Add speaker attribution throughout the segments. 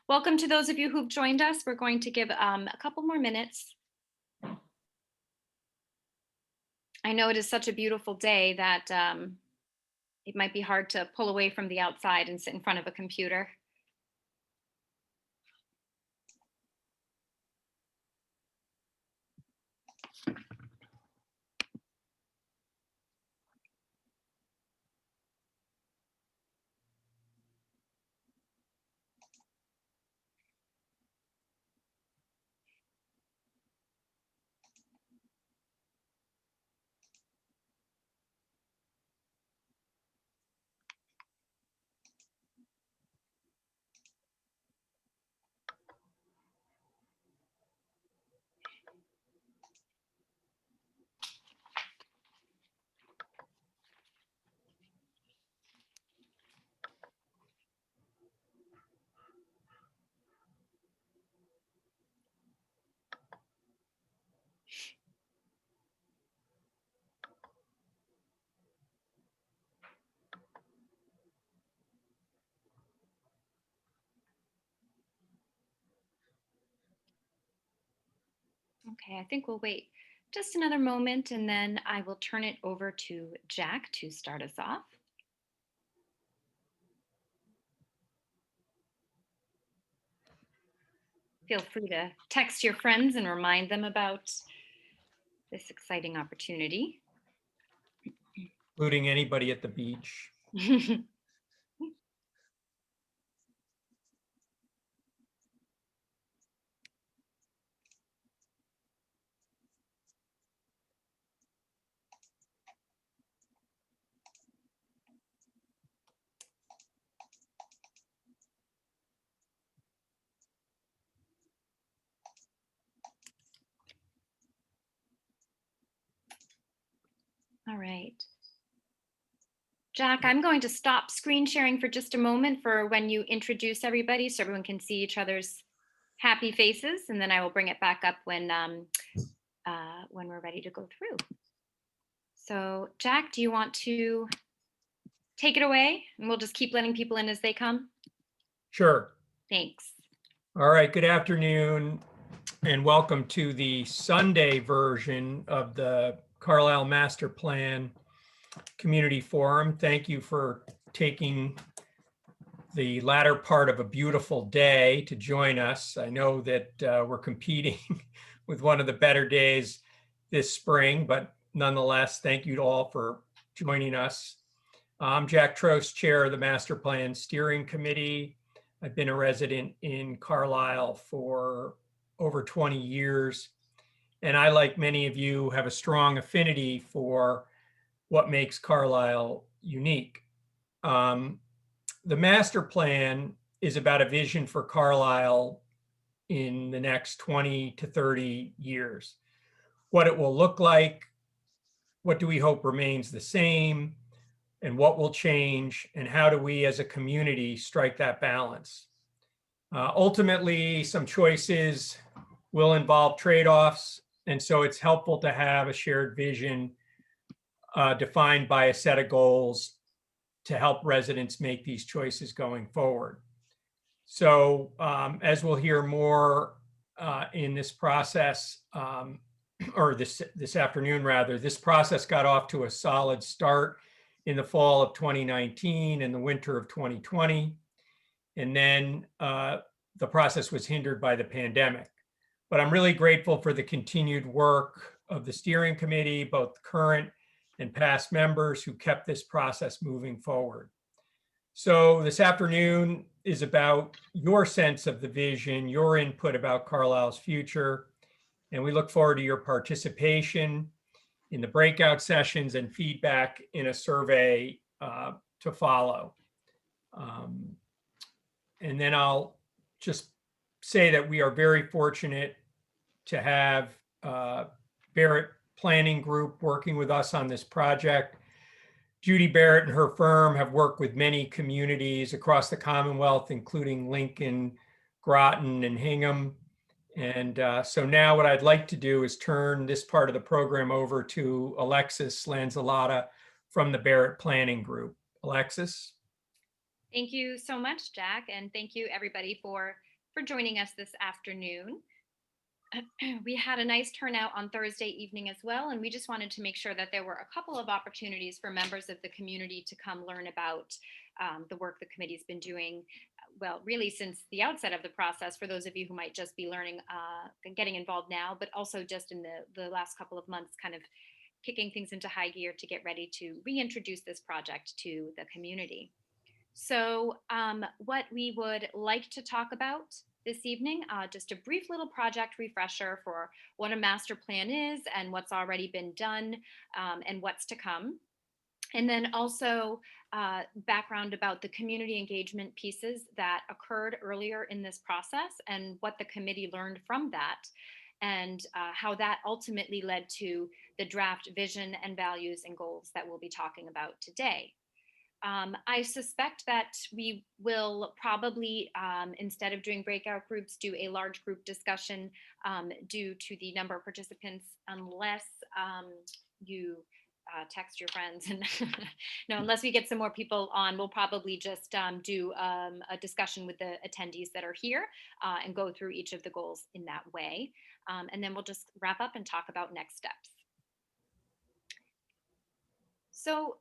Speaker 1: Welcome to those of you who've joined us. We're going to give a couple more minutes. I know it is such a beautiful day that it might be hard to pull away from the outside and sit in front of a computer. Okay, I think we'll wait just another moment and then I will turn it over to Jack to start us off. Feel free to text your friends and remind them about this exciting opportunity.
Speaker 2: Including anybody at the beach.
Speaker 1: All right. Jack, I'm going to stop screen sharing for just a moment for when you introduce everybody so everyone can see each other's happy faces, and then I will bring it back up when we're ready to go through. So Jack, do you want to take it away? And we'll just keep letting people in as they come.
Speaker 2: Sure.
Speaker 1: Thanks.
Speaker 2: All right, good afternoon and welcome to the Sunday version of the Carlisle Master Plan Community Forum. Thank you for taking the latter part of a beautiful day to join us. I know that we're competing with one of the better days this spring, but nonetheless, thank you to all for joining us. I'm Jack Trost, Chair of the Master Plan Steering Committee. I've been a resident in Carlisle for over 20 years. And I, like many of you, have a strong affinity for what makes Carlisle unique. The master plan is about a vision for Carlisle in the next 20 to 30 years. What it will look like, what do we hope remains the same, and what will change, and how do we as a community strike that balance? Ultimately, some choices will involve trade-offs, and so it's helpful to have a shared vision defined by a set of goals to help residents make these choices going forward. So as we'll hear more in this process, or this afternoon rather, this process got off to a solid start in the fall of 2019 and the winter of 2020. And then the process was hindered by the pandemic. But I'm really grateful for the continued work of the steering committee, both current and past members who kept this process moving forward. So this afternoon is about your sense of the vision, your input about Carlisle's future, and we look forward to your participation in the breakout sessions and feedback in a survey to follow. And then I'll just say that we are very fortunate to have Barrett Planning Group working with us on this project. Judy Barrett and her firm have worked with many communities across the Commonwealth, including Lincoln, Groton, and Hingham. And so now what I'd like to do is turn this part of the program over to Alexis Lanzillotta from the Barrett Planning Group. Alexis?
Speaker 1: Thank you so much, Jack, and thank you everybody for joining us this afternoon. We had a nice turnout on Thursday evening as well, and we just wanted to make sure that there were a couple of opportunities for members of the community to come learn about the work the committee's been doing, well, really since the outset of the process, for those of you who might just be learning and getting involved now, but also just in the last couple of months, kind of kicking things into high gear to get ready to reintroduce this project to the community. So what we would like to talk about this evening, just a brief little project refresher for what a master plan is and what's already been done and what's to come. And then also background about the community engagement pieces that occurred earlier in this process and what the committee learned from that, and how that ultimately led to the draft vision and values and goals that we'll be talking about today. I suspect that we will probably, instead of doing breakout groups, do a large group discussion due to the number of participants, unless you text your friends. And no, unless we get some more people on, we'll probably just do a discussion with the attendees that are here and go through each of the goals in that way. And then we'll just wrap up and talk about next steps. So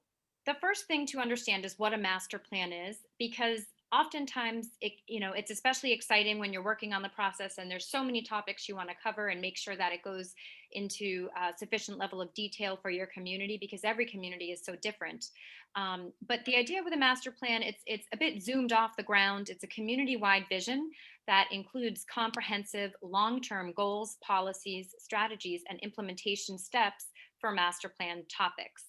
Speaker 1: the first thing to understand is what a master plan is, because oftentimes it's especially exciting when you're working on the process and there's so many topics you want to cover and make sure that it goes into a sufficient level of detail for your community, because every community is so different. But the idea with a master plan, it's a bit zoomed off the ground. It's a community-wide vision that includes comprehensive long-term goals, policies, strategies, and implementation steps for master plan topics.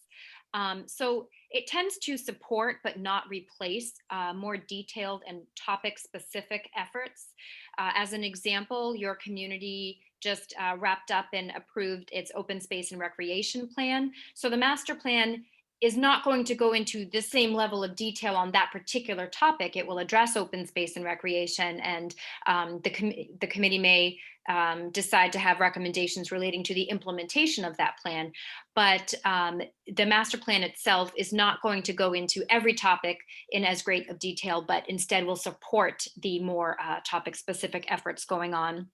Speaker 1: So it tends to support but not replace more detailed and topic specific efforts. As an example, your community just wrapped up and approved its open space and recreation plan. So the master plan is not going to go into the same level of detail on that particular topic. It will address open space and recreation, and the committee may decide to have recommendations relating to the implementation of that plan. But the master plan itself is not going to go into every topic in as great of detail, but instead will support the more topic specific efforts going on.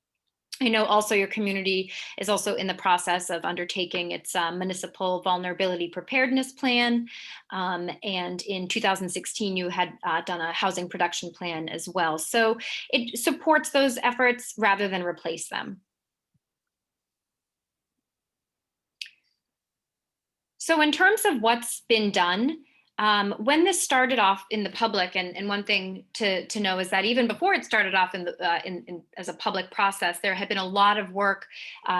Speaker 1: I know also your community is also in the process of undertaking its municipal vulnerability preparedness plan. And in 2016, you had done a housing production plan as well. So it supports those efforts rather than replace them. So in terms of what's been done, when this started off in the public, and one thing to know is that even before it started off as a public process, there had been a lot of work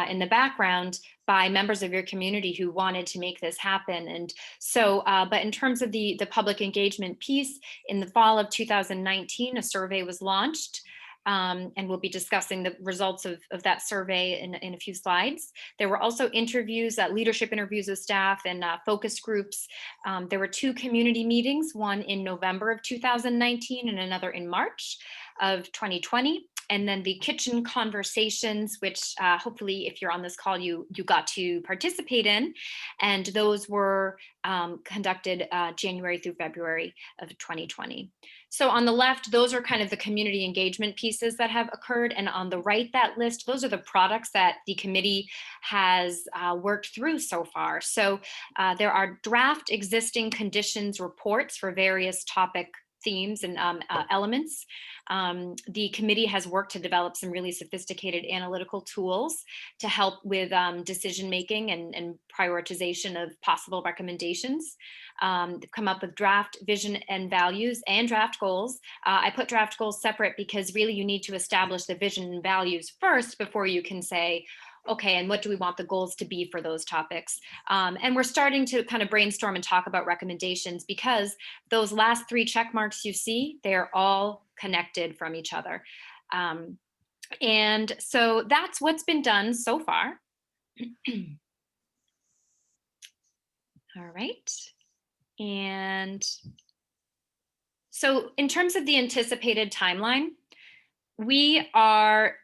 Speaker 1: in the background by members of your community who wanted to make this happen. And so, but in terms of the public engagement piece, in the fall of 2019, a survey was launched. And we'll be discussing the results of that survey in a few slides. There were also interviews, leadership interviews with staff and focus groups. There were 2 community meetings, one in November of 2019 and another in March of 2020. And then the kitchen conversations, which hopefully if you're on this call, you got to participate in. And those were conducted January through February of 2020. So on the left, those are kind of the community engagement pieces that have occurred. And on the right, that list, those are the products that the committee has worked through so far. So there are draft existing conditions reports for various topic themes and elements. The committee has worked to develop some really sophisticated analytical tools to help with decision making and prioritization of possible recommendations. Come up with draft vision and values and draft goals. I put draft goals separate because really you need to establish the vision and values first before you can say, okay, and what do we want the goals to be for those topics? And we're starting to kind of brainstorm and talk about recommendations, because those last 3 check marks you see, they're all connected from each other. And so that's what's been done so far. All right. And so in terms of the anticipated timeline, we are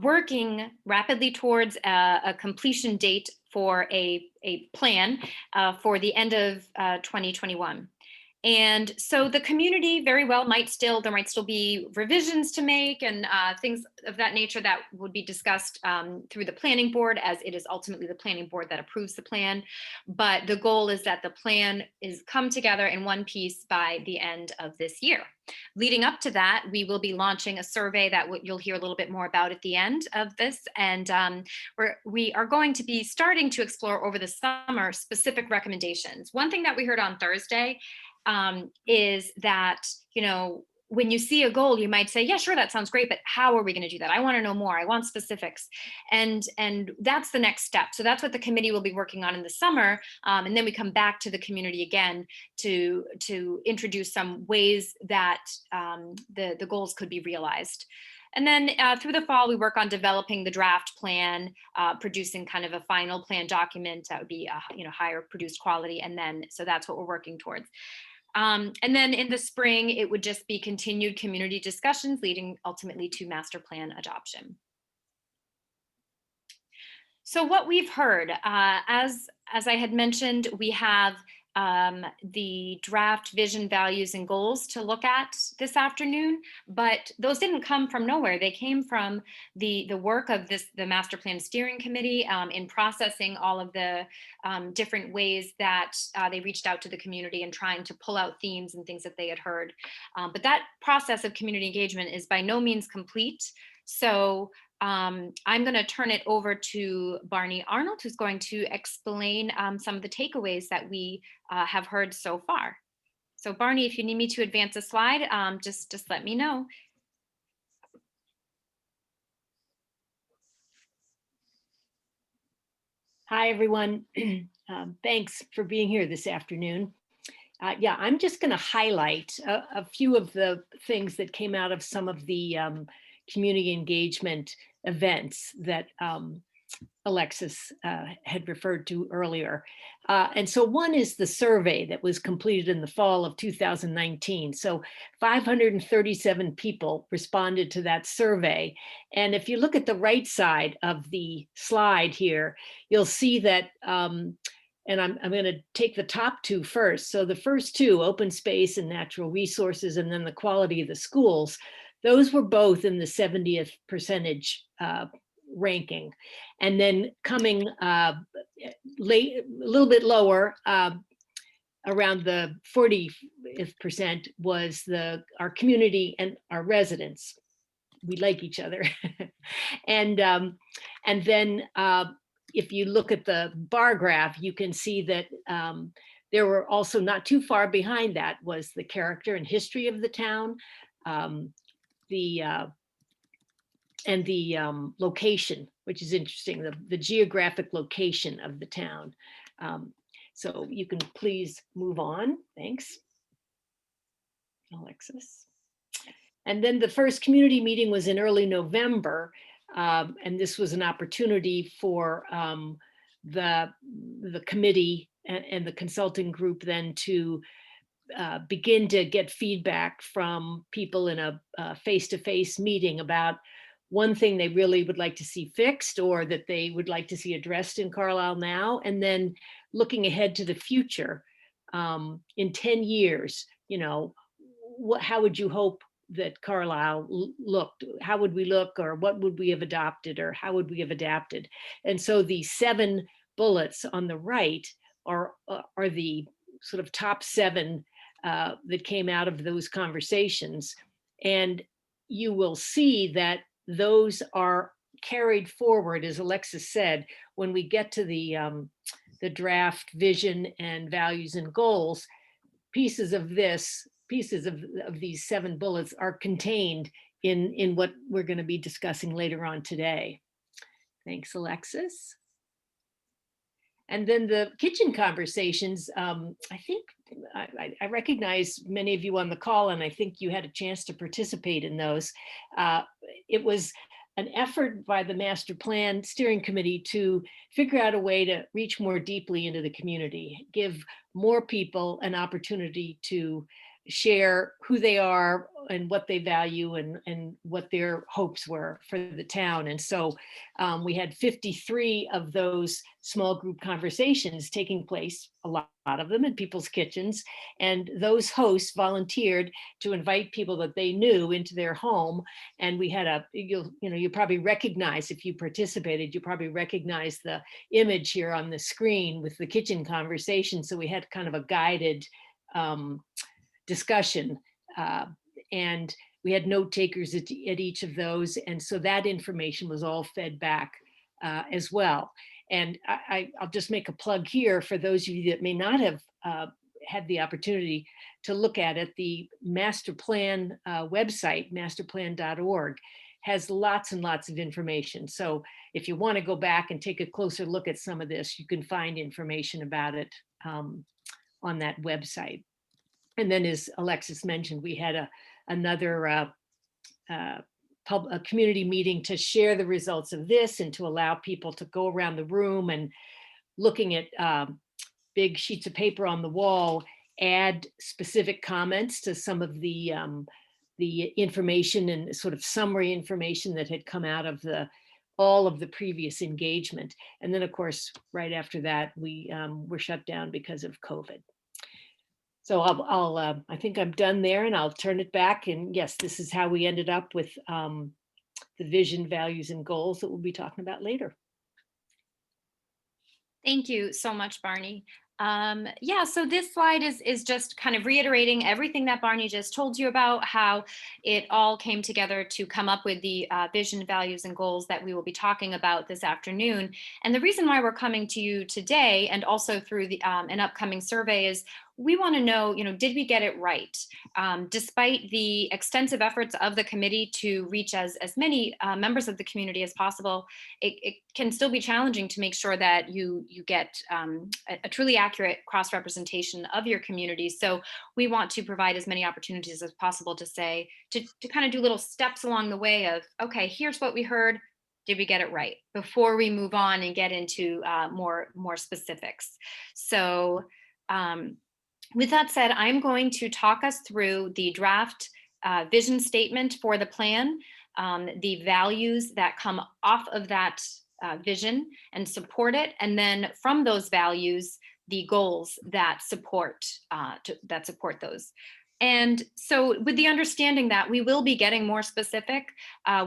Speaker 1: working rapidly towards a completion date for a plan for the end of 2021. And so the community very well there might still be revisions to make and things of that nature that would be discussed through the planning board, as it is ultimately the planning board that approves the plan. But the goal is that the plan is come together in one piece by the end of this year. Leading up to that, we will be launching a survey that you'll hear a little bit more about at the end of this. And we are going to be starting to explore over the summer specific recommendations. One thing that we heard on Thursday is that, when you see a goal, you might say, yeah, sure, that sounds great, but how are we going to do that? I want to know more. I want specifics. And that's the next step. So that's what the committee will be working on in the summer. And then we come back to the community again to introduce some ways that the goals could be realized. And then through the fall, we work on developing the draft plan, producing kind of a final plan document that would be higher produced quality. And then, so that's what we're working towards. And then in the spring, it would just be continued community discussions leading ultimately to master plan adoption. So what we've heard, as I had mentioned, we have the draft vision, values, and goals to look at this afternoon, but those didn't come from nowhere. They came from the work of the Master Plan Steering Committee in processing all of the different ways that they reached out to the community and trying to pull out themes and things that they had heard. But that process of community engagement is by no means complete. So I'm going to turn it over to Barney Arnold, who's going to explain some of the takeaways that we have heard so far. So Barney, if you need me to advance a slide, just let me know.
Speaker 3: Hi, everyone. Thanks for being here this afternoon. Yeah, I'm just going to highlight a few of the things that came out of some of the community engagement events that Alexis had referred to earlier. And so one is the survey that was completed in the fall of 2019. So 537 people responded to that survey. And if you look at the right side of the slide here, you'll see that, and I'm going to take the top two first. So the first two, open space and natural resources, and then the quality of the schools, those were both in the 70th percentage ranking. And then coming a little bit lower, around the 40th percent, was our community and our residents. We like each other. And then if you look at the bar graph, you can see that there were also not too far behind that was the character and history of the town, and the location, which is interesting, the geographic location of the town. So you can please move on. Thanks, Alexis. And then the first community meeting was in early November. And this was an opportunity for the committee and the consulting group then to begin to get feedback from people in a face-to-face meeting about one thing they really would like to see fixed or that they would like to see addressed in Carlisle now, and then looking ahead to the future. In 10 years, how would you hope that Carlisle looked? How would we look, or what would we have adopted, or how would we have adapted? And so the 7 bullets on the right are the sort of top 7 that came out of those conversations. And you will see that those are carried forward, as Alexis said, when we get to the draft vision and values and goals. Pieces of these 7 bullets are contained in what we're going to be discussing later on today. Thanks, Alexis. And then the kitchen conversations, I think I recognize many of you on the call, and I think you had a chance to participate in those. It was an effort by the Master Plan Steering Committee to figure out a way to reach more deeply into the community, give more people an opportunity to share who they are and what they value and what their hopes were for the town. And so we had 53 of those small group conversations taking place, a lot of them in people's kitchens. And those hosts volunteered to invite people that they knew into their home. And we had you probably recognize, if you participated, you probably recognize the image here on the screen with the kitchen conversation. So we had kind of a guided discussion, and we had note takers at each of those. And so that information was all fed back as well. And I'll just make a plug here for those of you that may not have had the opportunity to look at it. The master plan website, masterplan.org, has lots and lots of information. So if you want to go back and take a closer look at some of this, you can find information about it on that website. And then, as Alexis mentioned, we had another community meeting to share the results of this and to allow people to go around the room and, looking at big sheets of paper on the wall, add specific comments to some of the information and sort of summary information that had come out of all of the previous engagement. And then, of course, right after that, we were shut down because of COVID. So I think I'm done there, and I'll turn it back. And yes, this is how we ended up with the vision, values, and goals that we'll be talking about later.
Speaker 1: Thank you so much, Barney. Yeah, so this slide is just kind of reiterating everything that Barney just told you about, how it all came together to come up with the vision, values, and goals that we will be talking about this afternoon. And the reason why we're coming to you today, and also through an upcoming survey, is we want to know, did we get it right? Despite the extensive efforts of the committee to reach as many members of the community as possible, it can still be challenging to make sure that you get a truly accurate cross-representation of your community. So we want to provide as many opportunities as possible to kind of do little steps along the way of, okay, here's what we heard. Did we get it right? Before we move on and get into more specifics. So with that said, I'm going to talk us through the draft vision statement for the plan, the values that come off of that vision and support it, and then from those values, the goals that support those. And so with the understanding that we will be getting more specific,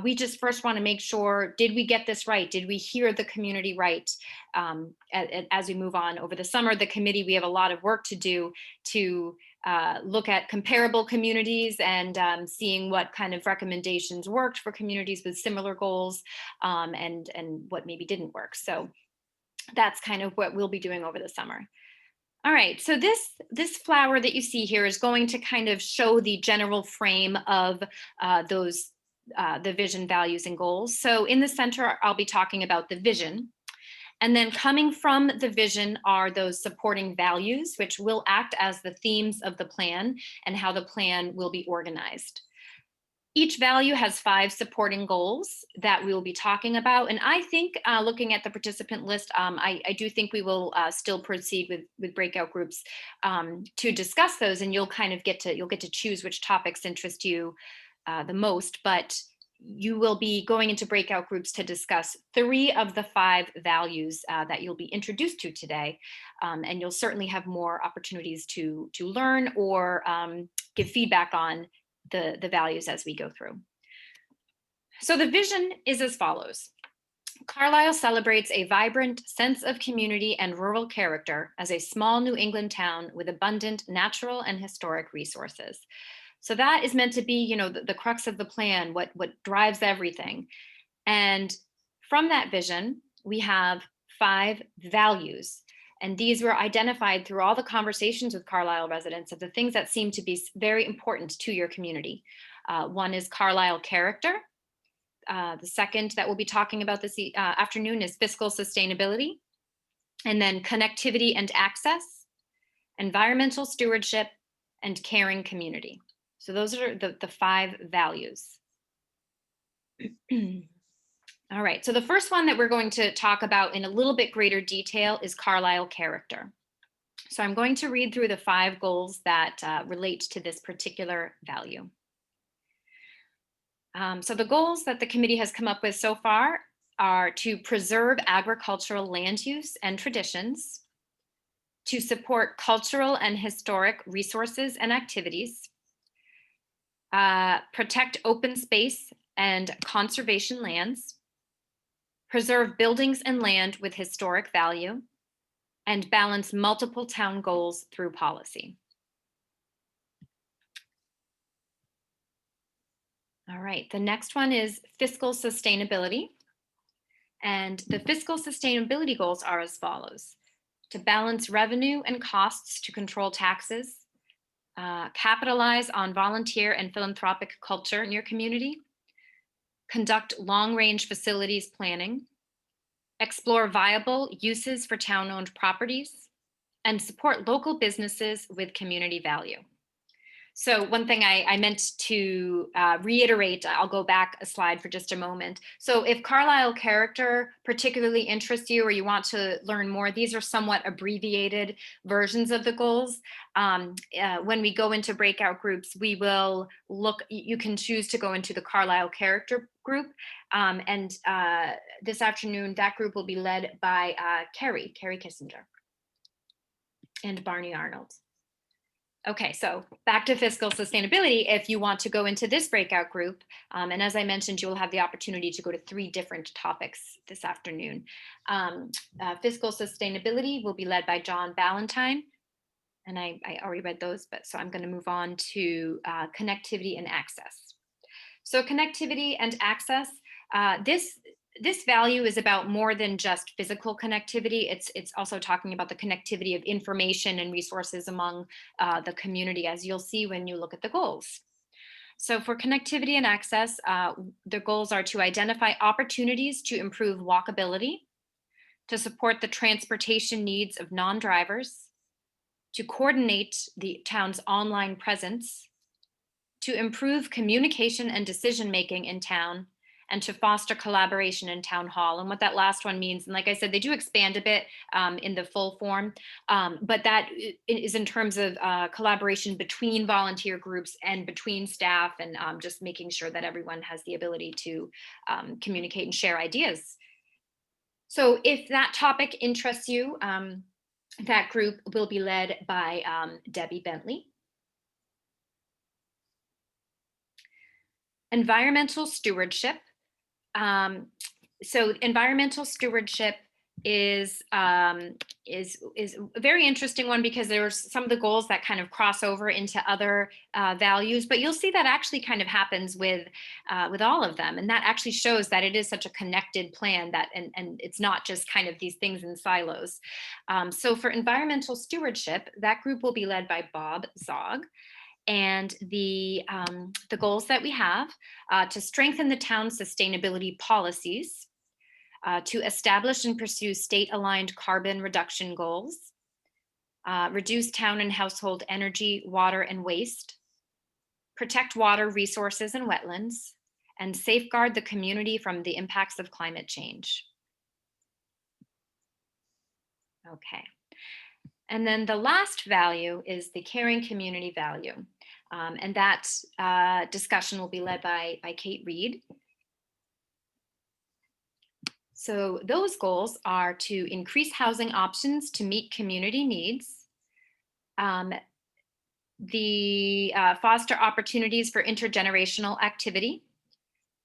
Speaker 1: we just first want to make sure, did we get this right? Did we hear the community right? As we move on over the summer, the committee, we have a lot of work to do to look at comparable communities and seeing what kind of recommendations worked for communities with similar goals and what maybe didn't work. So that's kind of what we'll be doing over the summer. All right, so this flower that you see here is going to kind of show the general frame of the vision, values, and goals. So in the center, I'll be talking about the vision. And then coming from the vision are those supporting values, which will act as the themes of the plan and how the plan will be organized. Each value has 5 supporting goals that we will be talking about. And I think looking at the participant list, I do think we will still proceed with breakout groups to discuss those, and you'll get to choose which topics interest you the most. But you will be going into breakout groups to discuss 3 of the 5 values that you'll be introduced to today. And you'll certainly have more opportunities to learn or give feedback on the values as we go through. So the vision is as follows. Carlisle celebrates a vibrant sense of community and rural character as a small New England town with abundant natural and historic resources. So that is meant to be, the crux of the plan, what drives everything. And from that vision, we have 5 values. And these were identified through all the conversations with Carlisle residents of the things that seem to be very important to your community. One is Carlisle character. The second that we'll be talking about this afternoon is fiscal sustainability. And then connectivity and access, environmental stewardship, and caring community. So those are the 5 values. All right, so the first one that we're going to talk about in a little bit greater detail is Carlisle character. So I'm going to read through the 5 goals that relate to this particular value. So the goals that the committee has come up with so far are to preserve agricultural land use and traditions, to support cultural and historic resources and activities, protect open space and conservation lands, preserve buildings and land with historic value, and balance multiple town goals through policy. All right, the next one is fiscal sustainability. And the fiscal sustainability goals are as follows: to balance revenue and costs to control taxes, capitalize on volunteer and philanthropic culture in your community, conduct long-range facilities planning, explore viable uses for town-owned properties, and support local businesses with community value. So one thing I meant to reiterate, I'll go back a slide for just a moment. So if Carlisle character particularly interests you or you want to learn more, these are somewhat abbreviated versions of the goals. When we go into breakout groups, we will look, you can choose to go into the Carlisle character group. This afternoon, that group will be led by Carrie Kissinger and Barney Arnold. Okay, so back to fiscal sustainability. If you want to go into this breakout group, and as I mentioned, you will have the opportunity to go to 3 different topics this afternoon. Fiscal sustainability will be led by John Ballantyne, and I already read those, but so I'm going to move on to connectivity and access. So connectivity and access, this value is about more than just physical connectivity. It's also talking about the connectivity of information and resources among the community, as you'll see when you look at the goals. So for connectivity and access, the goals are to identify opportunities to improve walkability, to support the transportation needs of non-drivers, to coordinate the town's online presence, to improve communication and decision-making in town, and to foster collaboration in town hall. And what that last one means, and like I said, they do expand a bit in the full form, but that is in terms of collaboration between volunteer groups and between staff, and just making sure that everyone has the ability to communicate and share ideas. So if that topic interests you, that group will be led by Debbie Bentley. Environmental stewardship. So environmental stewardship is a very interesting one, because there's some of the goals that kind of cross over into other values, but you'll see that actually kind of happens with all of them. And that actually shows that it is such a connected plan, that and it's not just kind of these things in silos. So for environmental stewardship, that group will be led by Bob Zog. And the goals that we have to strengthen the town's sustainability policies, to establish and pursue state-aligned carbon reduction goals, reduce town and household energy, water, and waste, protect water resources and wetlands, and safeguard the community from the impacts of climate change. Okay. And then the last value is the caring community value. And that discussion will be led by Kate Reed. So those goals are to increase housing options to meet community needs, foster opportunities for intergenerational activity,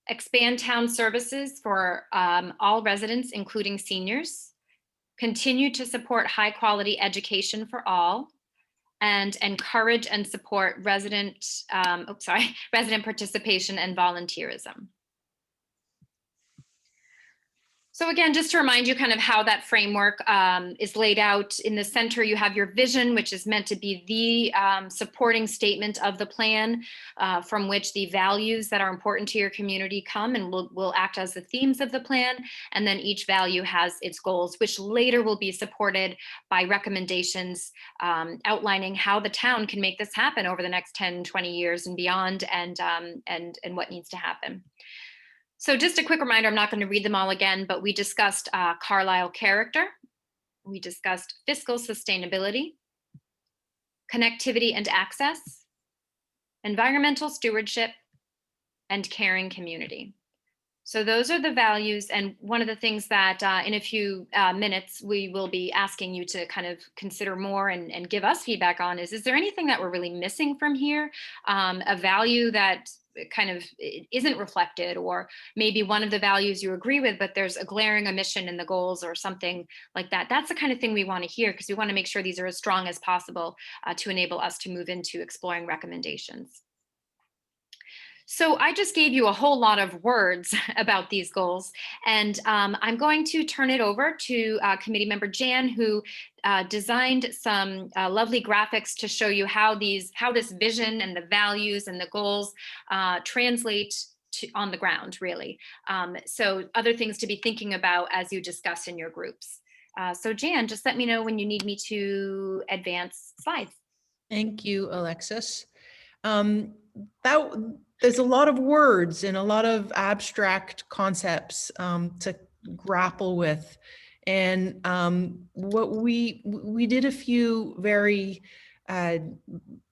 Speaker 1: expand town services for all residents, including seniors, continue to support high quality education for all, and encourage and support resident participation and volunteerism. So again, just to remind you kind of how that framework is laid out. In the center, you have your vision, which is meant to be the supporting statement of the plan, from which the values that are important to your community come and will act as the themes of the plan. And then each value has its goals, which later will be supported by recommendations outlining how the town can make this happen over the next 10, 20 years and beyond, and what needs to happen. So just a quick reminder, I'm not going to read them all again, but we discussed Carlisle character. We discussed fiscal sustainability. connectivity and access, environmental stewardship, and caring community. So those are the values. And one of the things that in a few minutes, we will be asking you to kind of consider more and give us feedback on is there anything that we're really missing from here? A value that kind of isn't reflected, or maybe one of the values you agree with, but there's a glaring omission in the goals or something like that. That's the kind of thing we want to hear, because we want to make sure these are as strong as possible to enable us to move into exploring recommendations. So I just gave you a whole lot of words about these goals, and I'm going to turn it over to committee member Jan, who designed some lovely graphics to show you how this vision and the values and the goals translate on the ground, really. So other things to be thinking about as you discuss in your groups. So Jan, just let me know when you need me to advance slides.
Speaker 4: Thank you, Alexis. There's a lot of words and a lot of abstract concepts to grapple with. And what we did a few very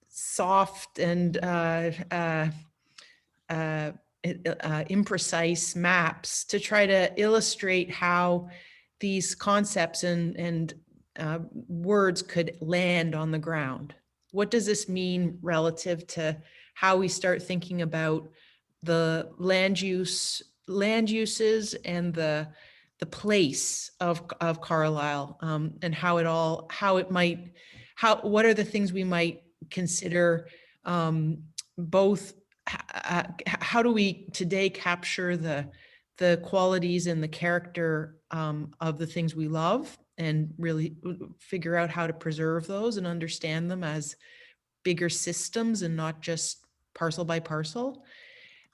Speaker 4: soft and imprecise maps to try to illustrate how these concepts and words could land on the ground. What does this mean relative to how we start thinking about the land uses and the place of Carlisle, and what are the things we might consider, both how do we today capture the qualities and the character of the things we love, and really figure out how to preserve those and understand them as bigger systems and not just parcel by parcel.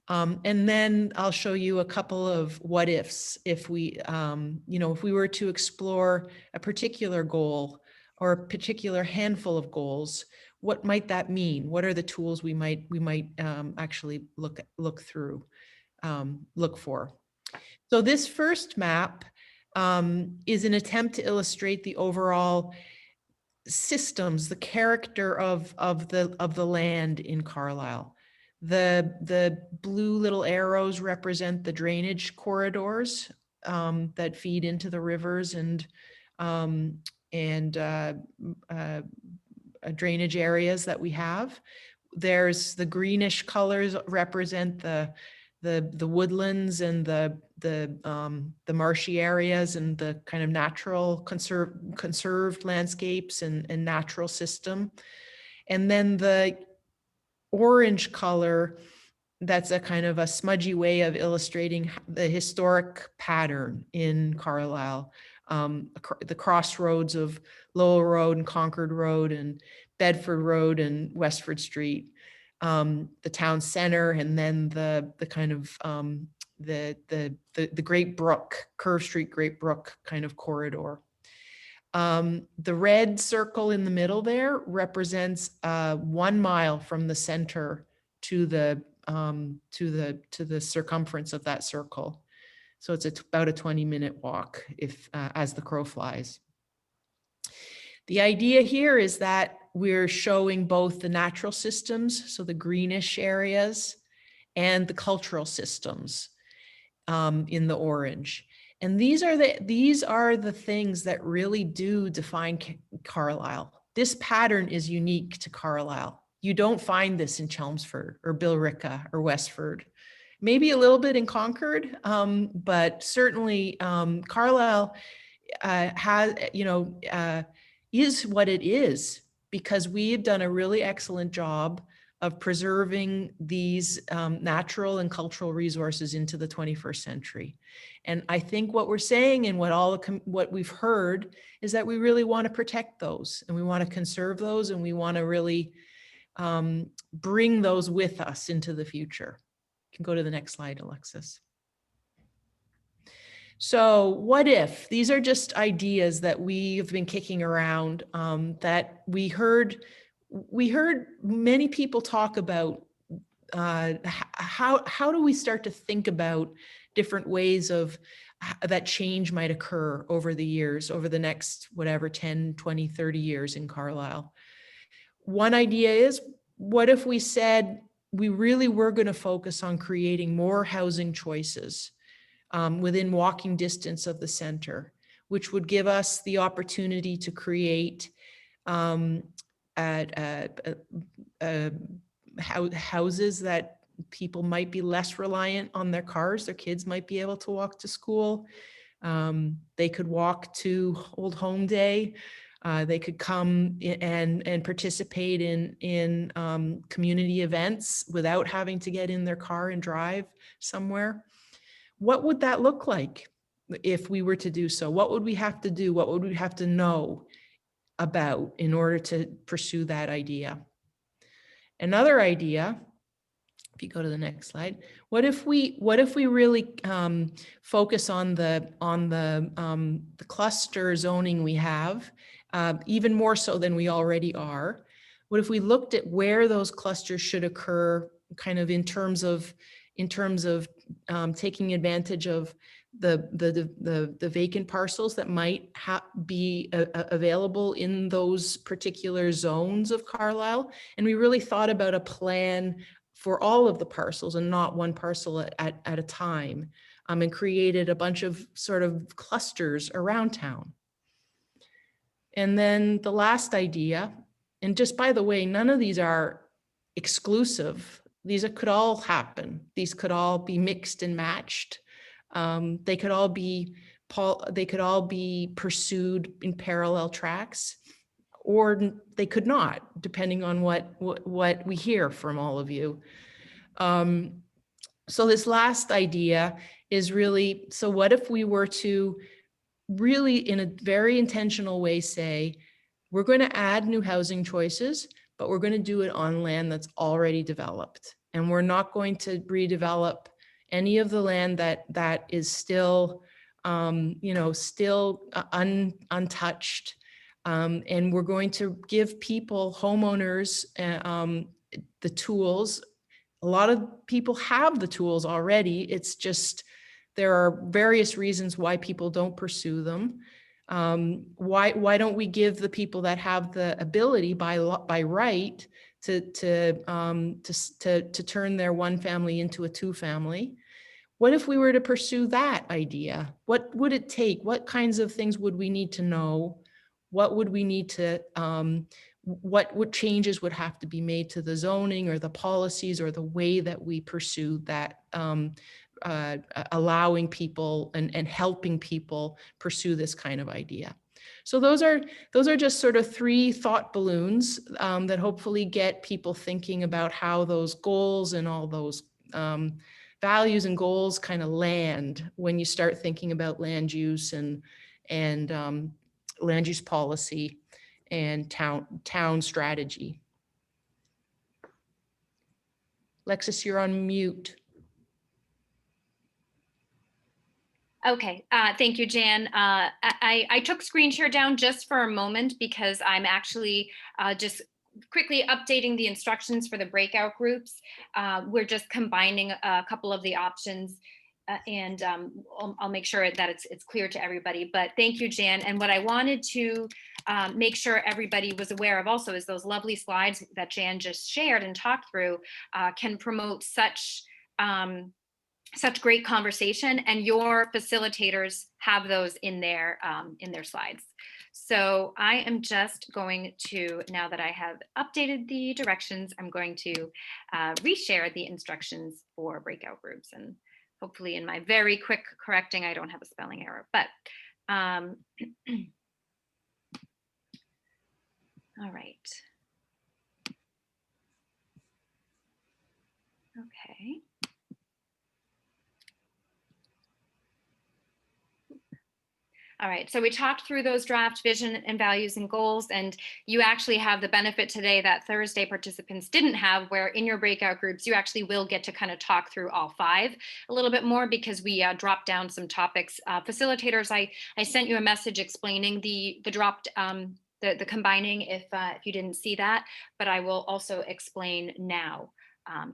Speaker 4: And then I'll show you a couple of what ifs. If we, if we were to explore a particular goal or a particular handful of goals, what might that mean? What are the tools we might actually look for? So this first map is an attempt to illustrate the overall systems, the character of the land in Carlisle. The blue little arrows represent the drainage corridors that feed into the rivers and drainage areas that we have. There's the greenish colors represent the woodlands and the marshy areas and the kind of natural conserved landscapes and natural system. And then the orange color, that's a kind of a smudgy way of illustrating the historic pattern in Carlisle, the crossroads of Lowell Road and Concord Road and Bedford Road and Westford Street, the town center, and then the kind of the Great Brook, Curve Street, Great Brook kind of corridor. The red circle in the middle there represents 1 mile from the center to the circumference of that circle. So it's about a 20-minute walk if as the crow flies. The idea here is that we're showing both the natural systems, so the greenish areas, and the cultural systems in the orange. And these are the things that really do define Carlisle. This pattern is unique to Carlisle. You don't find this in Chelmsford or Billerica or Westford. Maybe a little bit in Concord, but certainly Carlisle is what it is because we have done a really excellent job of preserving these natural and cultural resources into the 21st century. And I think what we're saying and what we've heard is that we really want to protect those, and we want to conserve those, and we want to really bring those with us into the future. You can go to the next slide, Alexis. So what if? These are just ideas that we've been kicking around that we heard many people talk about. How do we start to think about different ways of that change might occur over the years, over the next, whatever, 10, 20, 30 years in Carlisle? one idea is, what if we said we really were going to focus on creating more housing choices within walking distance of the center, which would give us the opportunity to create houses that people might be less reliant on their cars. Their kids might be able to walk to school. They could walk to Old Home Day. They could come and participate in community events without having to get in their car and drive somewhere. What would that look like if we were to do so? What would we have to do? What would we have to know about in order to pursue that idea? Another idea, if you go to the next slide, what if we really focus on the cluster zoning we have, even more so than we already are? What if we looked at where those clusters should occur, kind of in terms of taking advantage of the vacant parcels that might be available in those particular zones of Carlisle? And we really thought about a plan for all of the parcels and not one parcel at a time, and created a bunch of sort of clusters around town. And then the last idea, and just by the way, none of these are exclusive. These could all happen. These could all be mixed and matched. They could all be pursued in parallel tracks, or they could not, depending on what we hear from all of you. So this last idea is really, so what if we were to really, in a very intentional way, say, we're going to add new housing choices, but we're going to do it on land that's already developed. And we're not going to redevelop any of the land that is still, untouched. And we're going to give people, homeowners, the tools. A lot of people have the tools already. It's just, there are various reasons why people don't pursue them. Why don't we give the people that have the ability by right to turn their one family into a two family? What if we were to pursue that idea? What would it take? What kinds of things would we need to know? What would we need to, what changes would have to be made to the zoning or the policies or the way that we pursue that, allowing people and helping people pursue this kind of idea? So those are just sort of three thought balloons that hopefully get people thinking about how those goals and all those values and goals kind of land when you start thinking about land use and land use policy and town strategy. Lexis, you're on mute.
Speaker 1: Okay, thank you, Jan. I took screen share down just for a moment because I'm actually just quickly updating the instructions for the breakout groups. We're just combining a couple of the options, and I'll make sure that it's clear to everybody. But thank you, Jan. And what I wanted to make sure everybody was aware of also is those lovely slides that Jan just shared and talked through can promote such great conversation, and your facilitators have those in their slides. So I am just going to, now that I have updated the directions, I'm going to reshare the instructions for breakout groups, and hopefully in my very quick correcting, I don't have a spelling error, but all right. Okay. All right, so we talked through those draft vision and values and goals, and you actually have the benefit today that Thursday participants didn't have, where in your breakout groups, you actually will get to kind of talk through all five a little bit more, because we dropped down some topics. Facilitators, I sent you a message explaining the combining if you didn't see that, but I will also explain now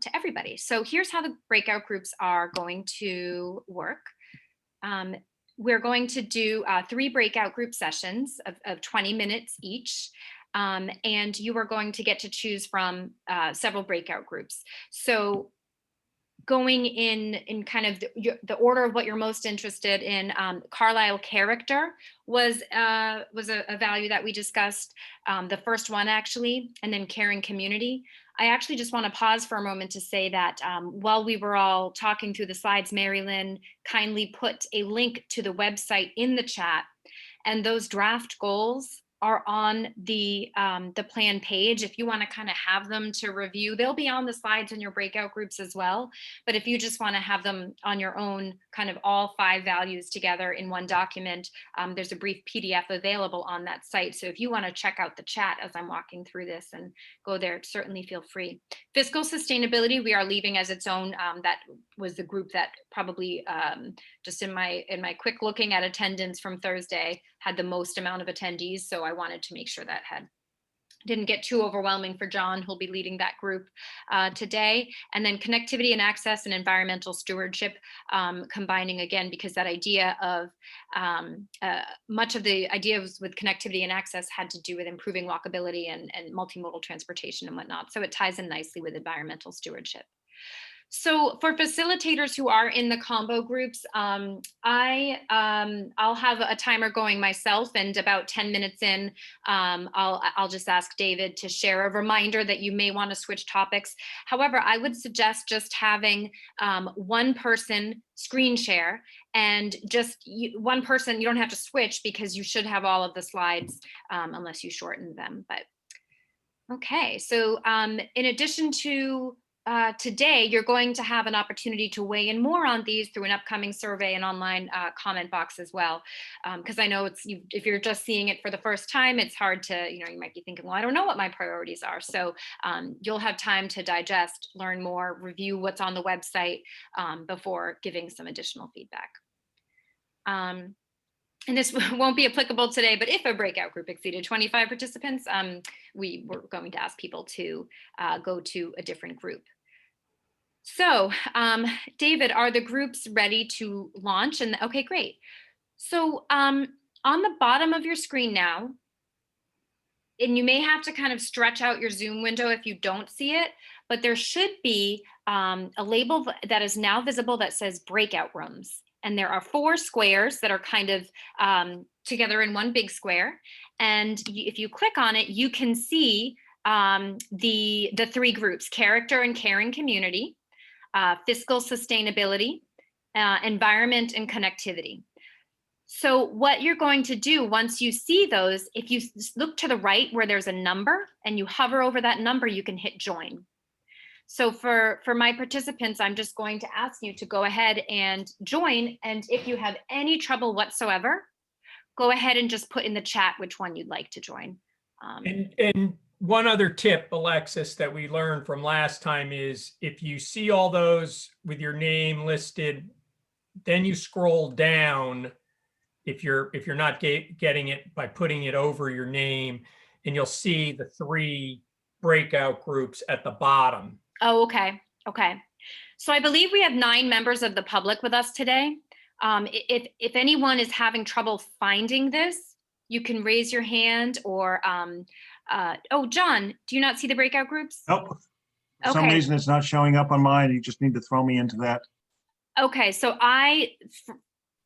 Speaker 1: to everybody. So here's how the breakout groups are going to work. We're going to do 3 breakout group sessions of 20 minutes each. And you are going to get to choose from several breakout groups. So going in kind of the order of what you're most interested in, Carlisle character was a value that we discussed, the first one actually, and then caring community. I actually just want to pause for a moment to say that while we were all talking through the slides, Mary Lynn kindly put a link to the website in the chat, and those draft goals are on the plan page. If you want to kind of have them to review, they'll be on the slides in your breakout groups as well. But if you just want to have them on your own, kind of all 5 values together in one document, there's a brief PDF available on that site. So if you want to check out the chat as I'm walking through this and go there, certainly feel free. Fiscal sustainability, we are leaving as its own. That was the group that probably just in my quick looking at attendance from Thursday had the most amount of attendees. So I wanted to make sure that didn't get too overwhelming for John, who'll be leading that group today. And then connectivity and access and environmental stewardship, combining again, because that idea of much of the ideas with connectivity and access had to do with improving walkability and multimodal transportation and whatnot. So it ties in nicely with environmental stewardship. So for facilitators who are in the combo groups, I'll have a timer going myself, and about 10 minutes in, I'll just ask David to share a reminder that you may want to switch topics. However, I would suggest just having one person screen share, and just one person. You don't have to switch because you should have all of the slides unless you shorten them. But okay, so in addition to today, you're going to have an opportunity to weigh in more on these through an upcoming survey and online comment box as well. Because I know if you're just seeing it for the first time, it's hard to, you might be thinking, well, I don't know what my priorities are. So you'll have time to digest, learn more, review what's on the website before giving some additional feedback. And this won't be applicable today, but if a breakout group exceeded 25 participants, we were going to ask people to go to a different group. So David, are the groups ready to launch? And okay, great. So on the bottom of your screen now, and you may have to kind of stretch out your Zoom window if you don't see it, but there should be a label that is now visible that says breakout rooms. And there are 4 squares that are kind of together in one big square. And if you click on it, you can see the 3 groups: character and caring community, fiscal sustainability, environment, and connectivity. So what you're going to do once you see those, if you look to the right where there's a number and you hover over that number, you can hit join. So for my participants, I'm just going to ask you to go ahead and join. And if you have any trouble whatsoever, go ahead and just put in the chat which one you'd like to join.
Speaker 2: And one other tip, Alexis, that we learned from last time is if you see all those with your name listed, then you scroll down if you're not getting it by putting it over your name, and you'll see the 3 breakout groups at the bottom.
Speaker 1: Oh, okay. Okay. So I believe we have 9 members of the public with us today. If anyone is having trouble finding this, you can raise your hand or, oh, John, do you not see the breakout groups?
Speaker 5: Nope. For some reason, it's not showing up on mine. You just need to throw me into that.
Speaker 1: Okay, so I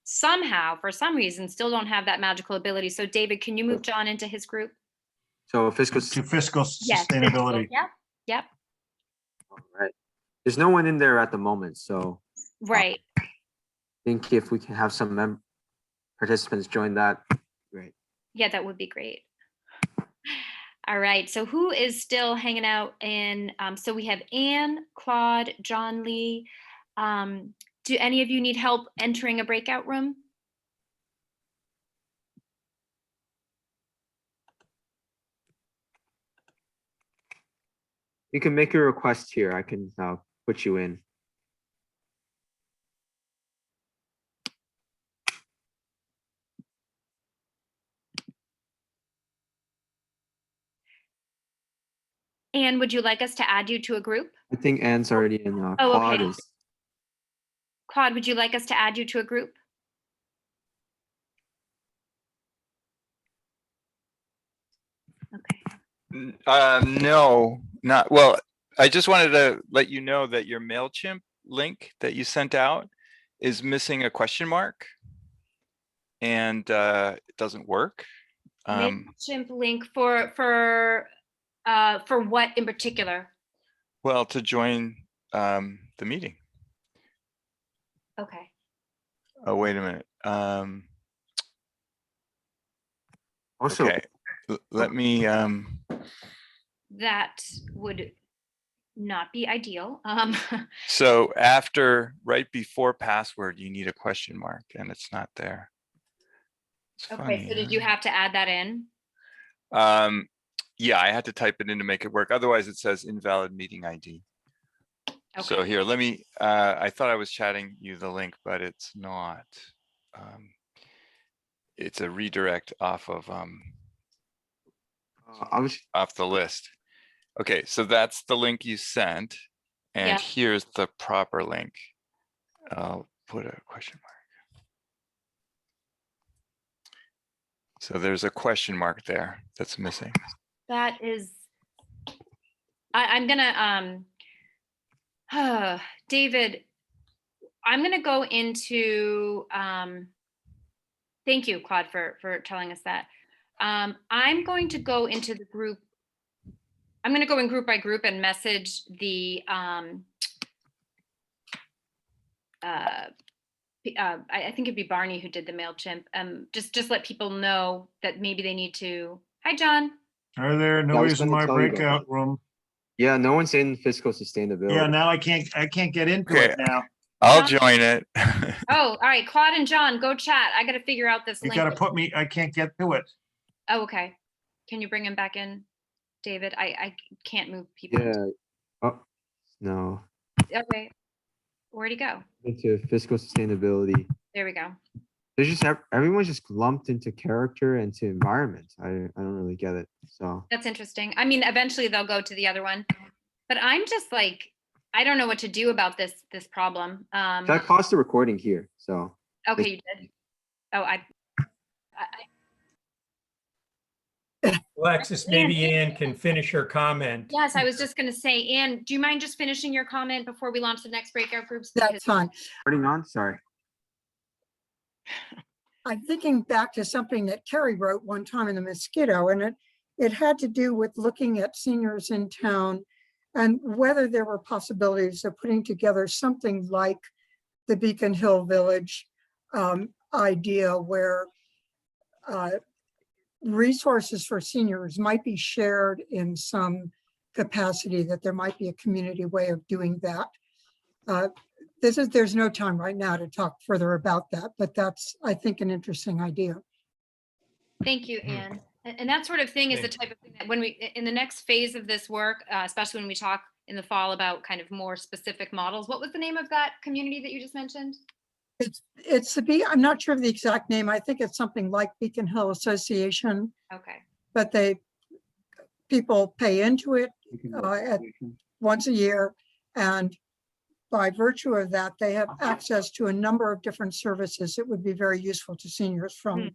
Speaker 1: somehow, for some reason, still don't have that magical ability. So David, can you move John into his group?
Speaker 6: So fiscal.
Speaker 5: To fiscal
Speaker 1: Yes,
Speaker 5: sustainability.
Speaker 1: Yep, yep.
Speaker 6: All right. There's no one in there at the moment, so
Speaker 1: Right.
Speaker 6: I think if we can have some participants join that, great.
Speaker 1: Yeah, that would be great. All right, so who is still hanging out in, so we have Anne, Claude, John Lee. Do any of you need help entering a breakout room?
Speaker 6: You can make your request here. I can put you in.
Speaker 1: Anne, would you like us to add you to a group?
Speaker 6: I think Anne's already in.
Speaker 1: Oh,
Speaker 6: Claude
Speaker 1: okay.
Speaker 6: is.
Speaker 1: Claude, would you like us to add you to a group? Okay.
Speaker 7: No, not, well, I just wanted to let you know that your MailChimp link that you sent out is missing a question mark. And it doesn't work.
Speaker 1: MailChimp link for what in particular?
Speaker 7: Well, to join the meeting.
Speaker 1: Okay.
Speaker 7: Oh, wait a minute.
Speaker 6: Also,
Speaker 7: Okay, let me,
Speaker 1: That would not be ideal.
Speaker 7: so after, right before password, you need a question mark and it's not there. It's
Speaker 1: Okay,
Speaker 7: funny,
Speaker 1: so did you have to add that in?
Speaker 7: yeah, I had to type it in to make it work. Otherwise it says invalid meeting ID. So
Speaker 1: Okay.
Speaker 7: here, let me, I thought I was chatting you the link, but it's not. It's a redirect off of,
Speaker 6: I was
Speaker 7: off the list. Okay, so that's the link you sent. And
Speaker 1: Yeah.
Speaker 7: here's the proper link. I'll put a question mark. So there's a question mark there that's missing.
Speaker 1: That is, I'm gonna, David, I'm gonna go into, thank you, Claude, for telling us that. I'm going to go into the group. I'm gonna go in group by group and message the, I think it'd be Barney who did the MailChimp. Just let people know that maybe they need to, hi, John.
Speaker 5: Are there
Speaker 6: was
Speaker 5: noise in
Speaker 6: gonna
Speaker 5: my
Speaker 6: tell you about
Speaker 5: breakout
Speaker 6: that.
Speaker 5: room?
Speaker 6: Yeah, no one's in fiscal sustainability.
Speaker 5: Yeah, now I can't get into
Speaker 7: Okay.
Speaker 5: it now.
Speaker 7: I'll
Speaker 1: John?
Speaker 7: join it.
Speaker 1: Oh, all right, Claude and John, go chat. I gotta figure out this
Speaker 5: You
Speaker 1: link.
Speaker 5: gotta put me, I can't get to it.
Speaker 1: Oh, okay. Can you bring him back in, David? I can't move people.
Speaker 6: Yeah. Oh, no.
Speaker 1: Okay. Where'd he go?
Speaker 6: Into fiscal sustainability.
Speaker 1: There we go.
Speaker 6: There's just everyone's just lumped into character and to environment. I don't really get it. So
Speaker 1: That's interesting. I mean, eventually they'll go to the other one, but I'm just like, I don't know what to do about this problem.
Speaker 6: that caused the recording here. So
Speaker 1: Okay, you did. Oh, I
Speaker 2: Alexis, maybe Ann can finish her comment.
Speaker 1: yes, I was just gonna say, Anne, do you mind just finishing your comment before we launch the next breakout groups?
Speaker 8: That's fine.
Speaker 6: recording on. Sorry.
Speaker 8: I'm thinking back to something that Carrie wrote one time in the Mosquito, and it had to do with looking at seniors in town and whether there were possibilities of putting together something like the Beacon Hill Village idea where resources for seniors might be shared in some capacity, that there might be a community way of doing that. There's no time right now to talk further about that, but that's, I think, an interesting idea.
Speaker 1: Thank you, Anne. And that sort of thing is the
Speaker 2: Thank
Speaker 1: type of thing that when we, in the next phase of this work, especially when we talk in the fall about kind of more specific models, what was the name of that community that you just mentioned?
Speaker 8: It's I'm not sure of the exact name. I think it's something like Beacon Hill Association,
Speaker 1: Okay.
Speaker 8: but people pay into it once a year, and by virtue of that, they have access to a number of different services that would be very useful to seniors, from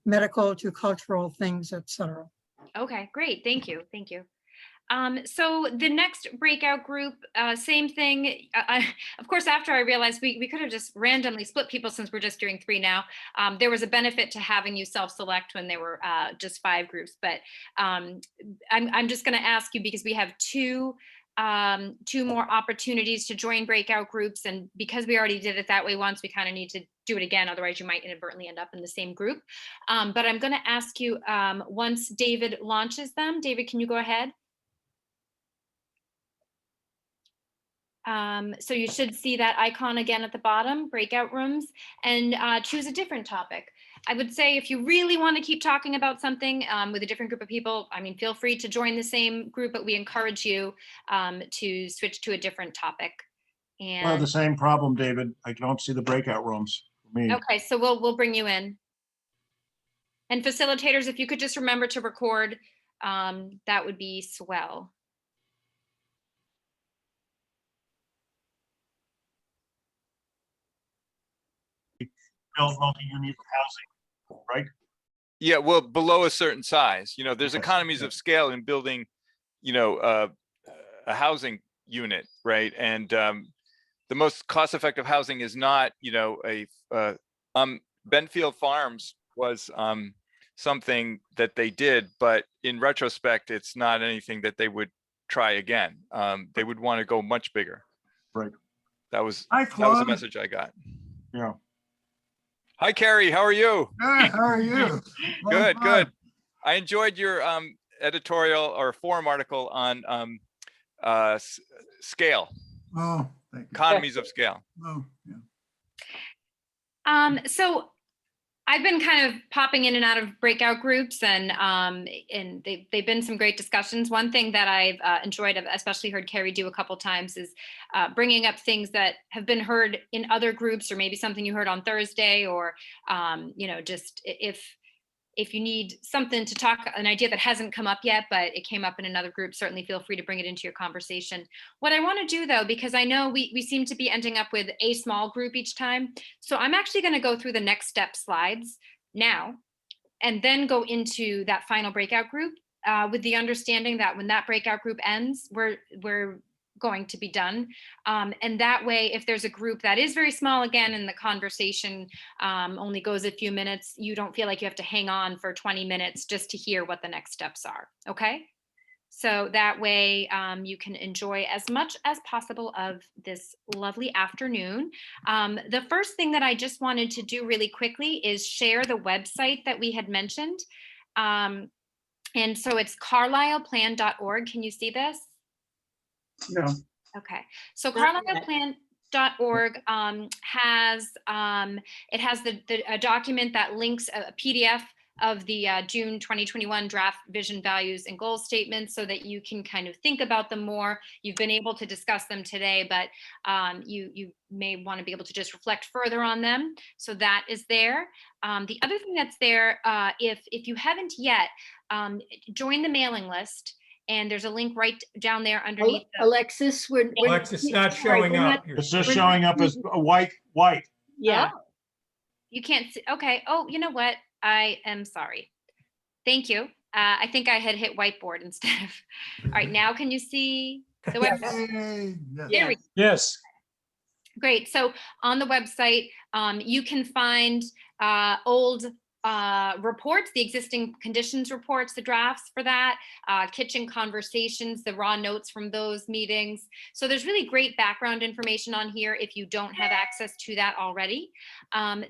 Speaker 8: medical to cultural things, etc.
Speaker 1: Okay, great. Thank you. Thank you. So the next breakout group, same thing. Of course, after I realized we could have just randomly split people since we're just doing 3 now. There was a benefit to having you self-select when there were just 5 groups. But I'm just going to ask you, because we have 2 more opportunities to join breakout groups, and because we already did it that way once, we kind of need to do it again. Otherwise, you might inadvertently end up in the same group. But I'm going to ask you once David launches them. David, can you go ahead? So you should see that icon again at the bottom, breakout rooms, and choose a different topic. I would say if you really want to keep talking about something with a different group of people, I mean, feel free to join the same group, but we encourage you to switch to a different topic.
Speaker 5: I have the
Speaker 1: And
Speaker 5: same problem, David. I don't see the breakout rooms for me.
Speaker 1: okay, so we'll bring you in. And facilitators, if you could just remember to record, that would be swell.
Speaker 5: Build multi-unit housing, right?
Speaker 7: Yeah, well, below a certain size, there's
Speaker 5: Yes,
Speaker 7: economies
Speaker 5: yeah.
Speaker 7: of scale in building, a housing unit, right? And the most cost-effective housing is not, Benfield Farms was something that they did, but in retrospect, it's not anything that they would try again. They would want to go much bigger.
Speaker 5: Right.
Speaker 7: That was
Speaker 5: Hi,
Speaker 7: the
Speaker 5: Claude.
Speaker 7: message I got.
Speaker 5: Yeah.
Speaker 7: Hi, Carrie. How are you?
Speaker 5: Good, how are you? Long
Speaker 7: Good,
Speaker 5: time.
Speaker 7: good. I enjoyed your editorial or forum article on scale,
Speaker 5: Oh, thank you.
Speaker 7: economies of scale.
Speaker 5: Oh, yeah.
Speaker 1: So I've been kind of popping in and out of breakout groups, and they've been some great discussions. One thing that I've enjoyed, I've especially heard Carrie do a couple times, is bringing up things that have been heard in other groups, or maybe something you heard on Thursday, or just if you need something to talk, an idea that hasn't come up yet, but it came up in another group, certainly feel free to bring it into your conversation. What I want to do though, because I know we seem to be ending up with a small group each time. So I'm actually going to go through the next step slides now, and then go into that final breakout group with the understanding that when that breakout group ends, we're going to be done. And that way, if there's a group that is very small again, and the conversation only goes a few minutes, you don't feel like you have to hang on for 20 minutes just to hear what the next steps are. Okay. So that way you can enjoy as much as possible of this lovely afternoon. The first thing that I just wanted to do really quickly is share the website that we had mentioned. And so it's carlisleplan.org. Can you see this?
Speaker 5: Yeah.
Speaker 1: Okay, so
Speaker 3: Not yet.
Speaker 1: carlisleplan.org has it has a document that links a PDF of the June 2021 draft vision, values, and goal statements, so that you can kind of think about them more. You've been able to discuss them today, but you may want to be able to just reflect further on them. So that is there. The other thing that's there, if you haven't yet, join the mailing list. And there's a link right down there underneath.
Speaker 3: Alexis, we're
Speaker 2: Alexis, not
Speaker 3: sorry,
Speaker 2: showing
Speaker 3: we're not-
Speaker 2: up.
Speaker 5: It's just
Speaker 3: We're not
Speaker 5: showing up as a white.
Speaker 3: Yeah,
Speaker 1: Oh, you can't see. Okay. Oh, you know what? I am sorry. Thank you. I think I had hit whiteboard instead of. All right. Now can you see the website?
Speaker 5: Yay, yes.
Speaker 1: There we go.
Speaker 2: Yes.
Speaker 1: Great. So on the website, you can find old reports, the existing conditions reports, the drafts for that, kitchen conversations, the raw notes from those meetings. So there's really great background information on here if you don't have access to that already.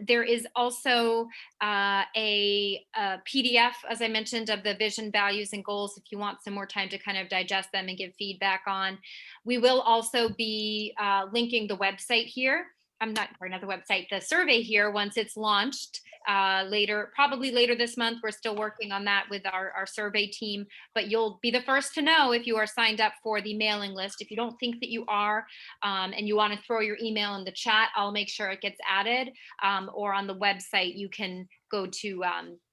Speaker 1: There is also a PDF, as I mentioned, of the vision, values, and goals if you want some more time to kind of digest them and give feedback on. We will also be linking the website here. Not the website, the survey here once it's launched probably later this month. We're still working on that with our survey team, but you'll be the first to know if you are signed up for the mailing list. If you don't think that you are, and you want to throw your email in the chat, I'll make sure it gets added, or on the website, you can go to,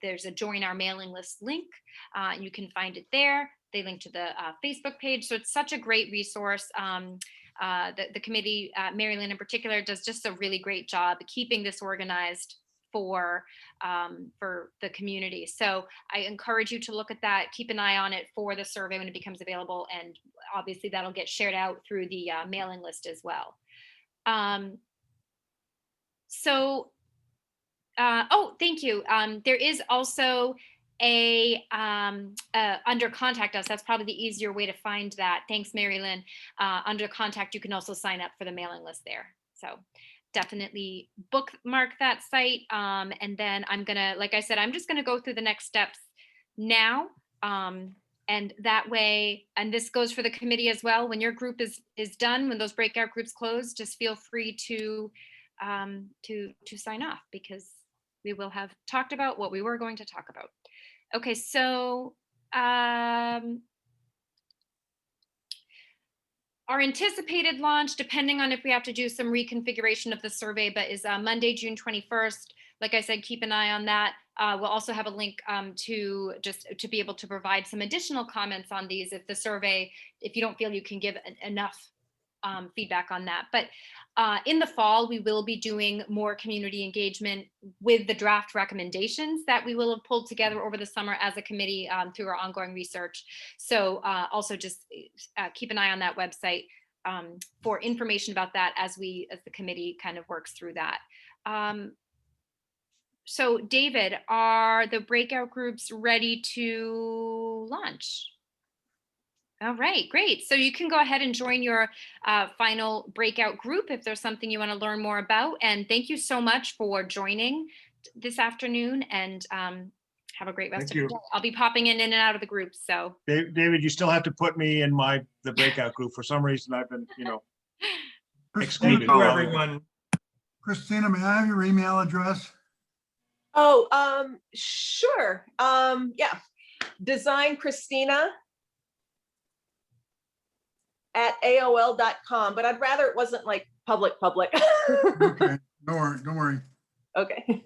Speaker 1: there's a join our mailing list link. You can find it there. They link to the Facebook page. So it's such a great resource. The committee, Mary Lynn in particular, does just a really great job keeping this organized for the community. So I encourage you to look at that, keep an eye on it for the survey when it becomes available. And obviously that'll get shared out through the mailing list as well. Oh, thank you. There is also under contact us, that's probably the easier way to find that. Thanks, Mary Lynn. Under contact, you can also sign up for the mailing list there. So definitely bookmark that site. And then I'm gonna, like I said, I'm just gonna go through the next steps now. And that way, and this goes for the committee as well, when your group is done, when those breakout groups close, just feel free to sign off, because we will have talked about what we were going to talk about. Okay, so our anticipated launch, depending on if we have to do some reconfiguration of the survey, but is Monday, June 21st. Like I said, keep an eye on that. We'll also have a link to be able to provide some additional comments on these if the survey, if you don't feel you can give enough feedback on that. But in the fall, we will be doing more community engagement with the draft recommendations that we will have pulled together over the summer as a committee through our ongoing research. So also just keep an eye on that website for information about that as the committee kind of works through that. So David, are the breakout groups ready to launch? All right, great. So you can go ahead and join your final breakout group if there's something you want to learn more about. And thank you so much for joining this afternoon, and have a great rest
Speaker 5: Thank
Speaker 1: of your
Speaker 5: you.
Speaker 1: day. I'll be popping in and out of the group. So
Speaker 5: David, you still have to put me in the breakout group. For some reason, I've been,
Speaker 2: Thank
Speaker 5: excluded.
Speaker 2: you, everyone.
Speaker 9: Christina, may I have your email address?
Speaker 10: Oh, sure. Yeah. Design Christina at AOL.com, but I'd rather it wasn't like public.
Speaker 9: Okay, don't worry.
Speaker 10: Okay.